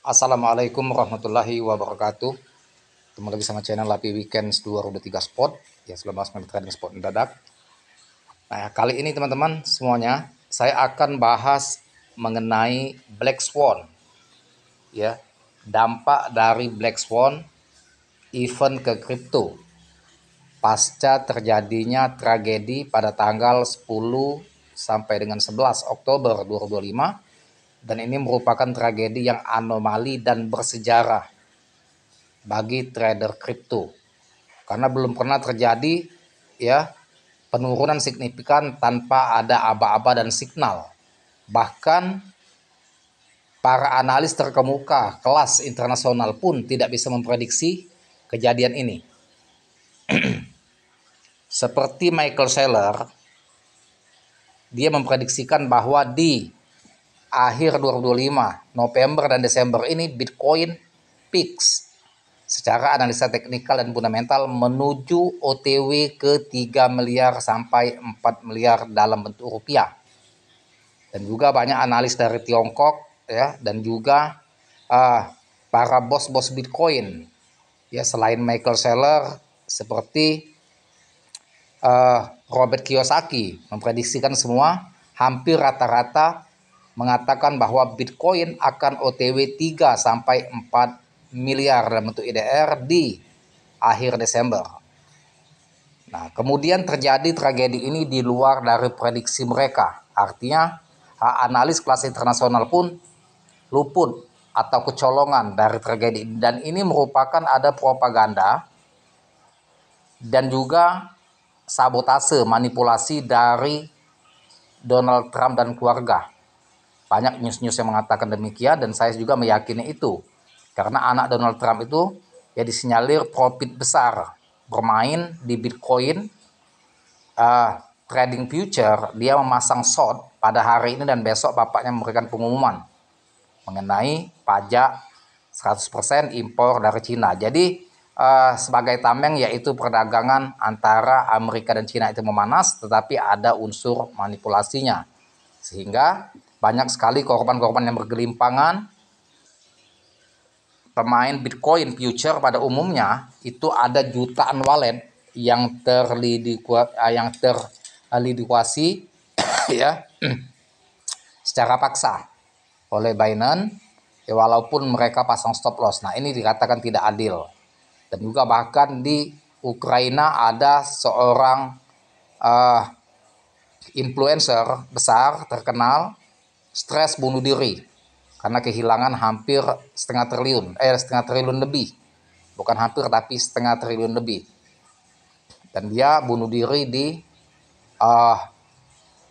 Assalamualaikum warahmatullahi wabarakatuh. Ketemu lagi sama channel Lapi Weekends 2 Spot. Ya, selalu bahas trading spot mendadak. Nah, kali ini teman-teman semuanya, saya akan bahas mengenai Black Swan. Ya, dampak dari Black Swan event ke kripto pasca terjadinya tragedi pada tanggal 10 sampai dengan 11 Oktober 2025, dan ini merupakan tragedi yang anomali dan bersejarah bagi trader kripto karena belum pernah terjadi ya penurunan signifikan tanpa ada aba-aba dan signal. Bahkan para analis terkemuka kelas internasional pun tidak bisa memprediksi kejadian ini. Seperti Michael Saylor, dia memprediksikan bahwa di akhir 2025, November dan Desember ini Bitcoin peaks secara analisa teknikal dan fundamental menuju OTW ke 3 miliar sampai 4 miliar dalam bentuk rupiah. Dan juga banyak analis dari Tiongkok ya, dan juga para bos-bos Bitcoin ya, selain Michael Saylor seperti Robert Kiyosaki memprediksikan semua hampir rata-rata mengatakan bahwa Bitcoin akan OTW 3 sampai 4 miliar dalam bentuk IDR di akhir Desember. Nah, kemudian terjadi tragedi ini di luar dari prediksi mereka. Artinya, analis kelas internasional pun luput atau kecolongan dari tragedi ini. Dan ini merupakan ada propaganda dan juga sabotase, manipulasi dari Donald Trump dan keluarga. Banyak news-news yang mengatakan demikian, dan saya juga meyakini itu. Karena anak Donald Trump itu ya disinyalir profit besar bermain di Bitcoin, trading future. Dia memasang short pada hari ini dan besok bapaknya memberikan pengumuman mengenai pajak 100% impor dari Cina. Jadi sebagai tameng yaitu perdagangan antara Amerika dan Cina itu memanas, tetapi ada unsur manipulasinya. Sehingga banyak sekali korban-korban yang bergelimpangan. Pemain Bitcoin future pada umumnya itu ada jutaan wallet yang terlidikuasi ya secara paksa oleh Binance ya, walaupun mereka pasang stop loss. Nah, ini dikatakan tidak adil. Dan juga bahkan di Ukraina ada seorang influencer besar terkenal stres bunuh diri karena kehilangan hampir setengah triliun lebih, bukan hampir tapi setengah triliun lebih. Dan dia bunuh diri di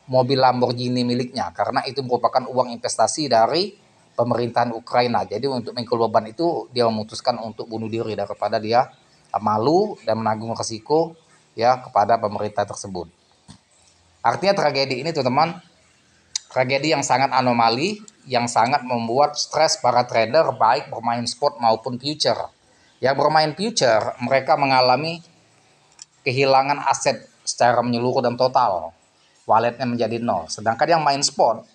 mobil Lamborghini miliknya karena itu merupakan uang investasi dari pemerintahan Ukraina. Jadi untuk mengikul beban itu dia memutuskan untuk bunuh diri daripada dia malu dan menanggung resiko ya kepada pemerintah tersebut. Artinya tragedi ini teman-teman, tragedi yang sangat anomali, yang sangat membuat stres para trader baik bermain spot maupun future. Yang bermain future, mereka mengalami kehilangan aset secara menyeluruh dan total. Walletnya menjadi nol. Sedangkan yang main spot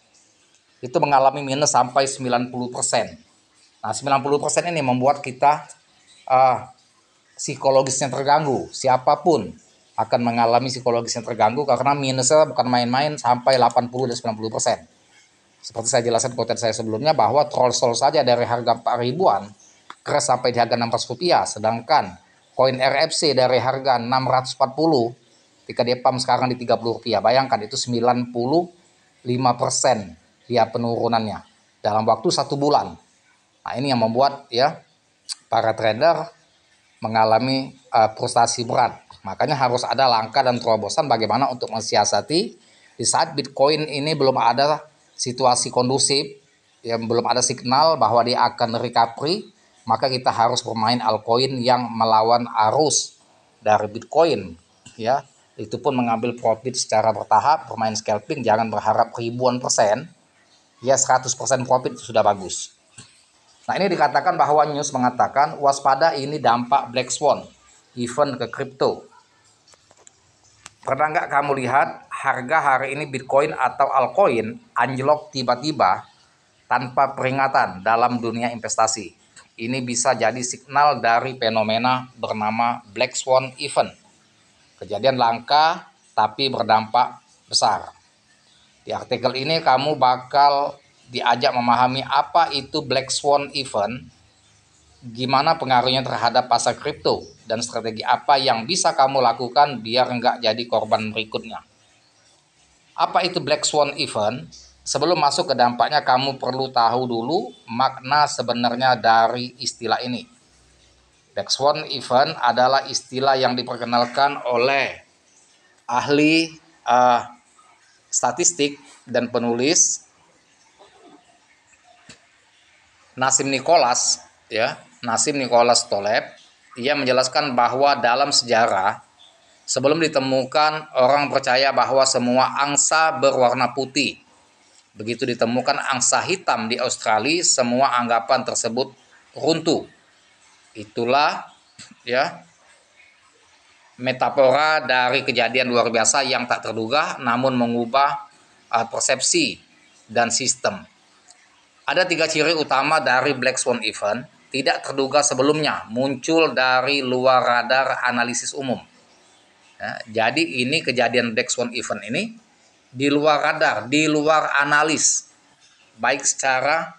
itu mengalami minus sampai 90%. Nah, 90% ini membuat kita psikologisnya terganggu. Siapapun akan mengalami psikologisnya terganggu karena minusnya bukan main-main sampai 80 dan 90%. Seperti saya jelaskan konten saya sebelumnya bahwa troll soul saja dari harga 4 ribuan crash sampai di harga 600 rupiah, sedangkan koin RFC dari harga 640 ketika dia pump sekarang di 30 rupiah. Bayangkan itu 95% dia penurunannya dalam waktu 1 bulan. Nah, ini yang membuat ya para trader mengalami frustasi berat. Makanya harus ada langkah dan terobosan bagaimana untuk mensiasati di saat Bitcoin ini belum ada situasi kondusif, yang belum ada signal bahwa dia akan recovery, maka kita harus bermain altcoin yang melawan arus dari Bitcoin ya. Itu pun mengambil profit secara bertahap, bermain scalping, jangan berharap ribuan persen. Ya 100% profit itu sudah bagus. Nah, ini dikatakan bahwa news mengatakan waspada ini dampak Black Swan event ke kripto. Pernah nggak kamu lihat harga hari ini Bitcoin atau altcoin anjlok tiba-tiba tanpa peringatan dalam dunia investasi. Ini bisa jadi signal dari fenomena bernama Black Swan Event. Kejadian langka tapi berdampak besar. Di artikel ini kamu bakal diajak memahami apa itu Black Swan Event, gimana pengaruhnya terhadap pasar kripto, dan strategi apa yang bisa kamu lakukan biar nggak jadi korban berikutnya. Apa itu Black Swan Event? Sebelum masuk ke dampaknya, kamu perlu tahu dulu makna sebenarnya dari istilah ini. Black Swan Event adalah istilah yang diperkenalkan oleh ahli statistik dan penulis Nassim Nicholas, Nassim Nicholas Taleb. Ia menjelaskan bahwa dalam sejarah, sebelum ditemukan, orang percaya bahwa semua angsa berwarna putih. Begitu ditemukan angsa hitam di Australia, semua anggapan tersebut runtuh. Itulah metafora dari kejadian luar biasa yang tak terduga namun mengubah persepsi dan sistem. Ada 3 ciri utama dari Black Swan Event, tidak terduga sebelumnya, muncul dari luar radar analisis umum. Jadi ini kejadian Black Swan Event ini di luar radar, di luar analis, baik secara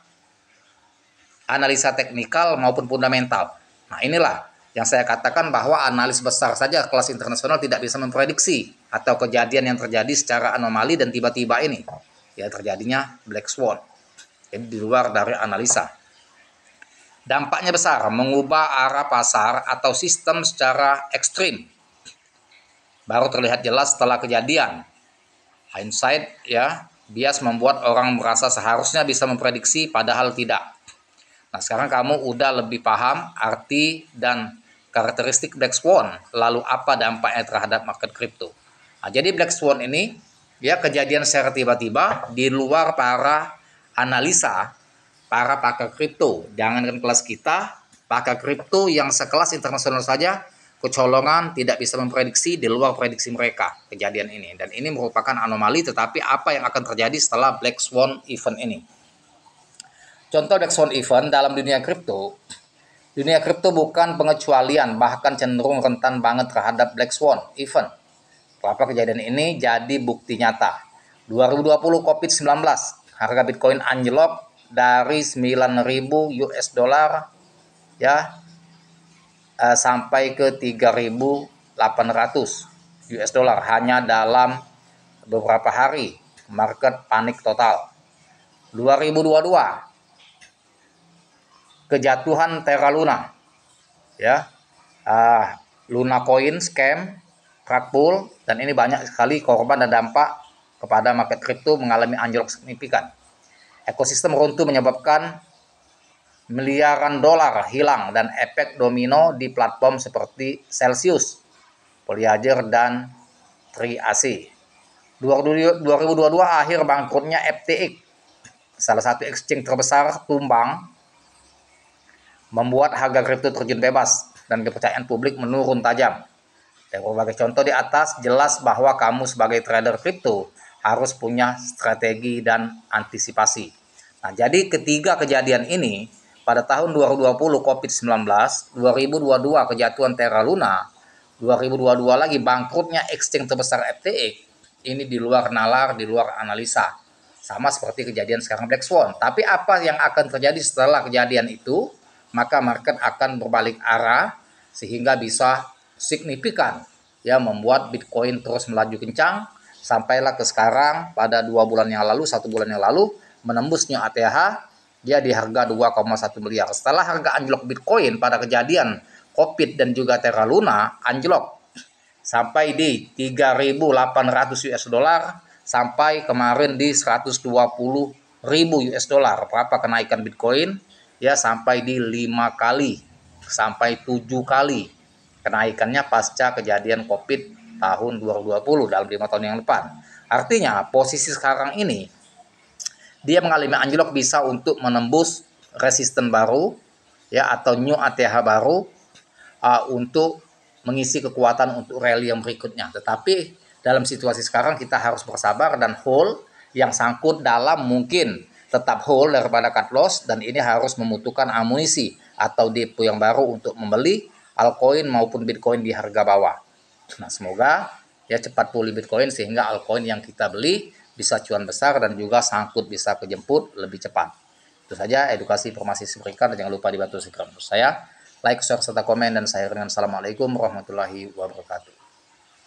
analisa teknikal maupun fundamental. Nah, inilah yang saya katakan bahwa analis besar saja kelas internasional tidak bisa memprediksi atau kejadian yang terjadi secara anomali dan tiba-tiba ini terjadinya Black Swan. Jadi di luar dari analisa. Dampaknya besar, mengubah arah pasar atau sistem secara ekstrim. Baru terlihat jelas setelah kejadian. Hindsight bias membuat orang merasa seharusnya bisa memprediksi padahal tidak. Nah, sekarang kamu udah lebih paham arti dan karakteristik Black Swan, lalu apa dampaknya terhadap market kripto. Nah, jadi Black Swan ini kejadian secara tiba-tiba di luar para analisa, para pakar kripto. Jangankan kelas kita, pakar kripto yang sekelas internasional saja kecolongan tidak bisa memprediksi, di luar prediksi mereka kejadian ini. Dan ini merupakan anomali, tetapi apa yang akan terjadi setelah Black Swan Event ini? Contoh Black Swan Event dalam dunia kripto bukan pengecualian, bahkan cenderung rentan banget terhadap Black Swan Event. Kenapa kejadian ini jadi bukti nyata? 2020 COVID-19, harga Bitcoin anjlok dari 9.000 US dollar sampai ke 3.800 US dollar hanya dalam beberapa hari. Market panik total. 2022 kejatuhan Terra Luna, Luna Coin scam, rug pull, dan ini banyak sekali korban dan dampak kepada market kripto mengalami anjlok signifikan. Ekosistem runtuh menyebabkan miliaran dolar hilang dan efek domino di platform seperti Celsius, Voyager, dan TriAC. 2022 akhir bangkrutnya FTX, salah satu exchange terbesar, tumbang, membuat harga kripto terjun bebas dan kepercayaan publik menurun tajam. Dari berbagai contoh di atas, jelas bahwa kamu sebagai trader kripto harus punya strategi dan antisipasi. Nah, jadi ketiga kejadian ini pada tahun 2020 COVID-19, 2022 kejatuhan Terra Luna, 2022 lagi bangkrutnya exchange terbesar FTX, ini di luar nalar, di luar analisa. Sama seperti kejadian sekarang Black Swan. Tapi apa yang akan terjadi setelah kejadian itu? Maka market akan berbalik arah sehingga bisa signifikan membuat Bitcoin terus melaju kencang sampailah ke sekarang pada 1 bulan yang lalu menembus new ATH dia di harga 2,1 miliar. Setelah harga anjlok Bitcoin pada kejadian COVID dan juga Terra Luna anjlok sampai di 3.800 US dollar sampai kemarin di 120.000 US dollar. Berapa kenaikan Bitcoin? Sampai di 5 kali sampai 7 kali kenaikannya pasca kejadian COVID tahun 2020 dalam 5 tahun yang depan. Artinya posisi sekarang ini dia mengalami anjlok bisa untuk menembus resisten baru atau new ATH baru untuk mengisi kekuatan untuk rally yang berikutnya. Tetapi dalam situasi sekarang kita harus bersabar dan hold yang sangkut dalam mungkin tetap hold daripada cut loss, dan ini harus membutuhkan amunisi atau depo yang baru untuk membeli altcoin maupun Bitcoin di harga bawah. Nah, semoga ya cepat pulih Bitcoin sehingga altcoin yang kita beli bisa cuan besar dan juga sangkut bisa kejemput lebih cepat. Itu saja edukasi informasi diberikan, dan jangan lupa dibantu subscribe saya, like, share, serta komen, dan saya dengan assalamualaikum warahmatullahi wabarakatuh.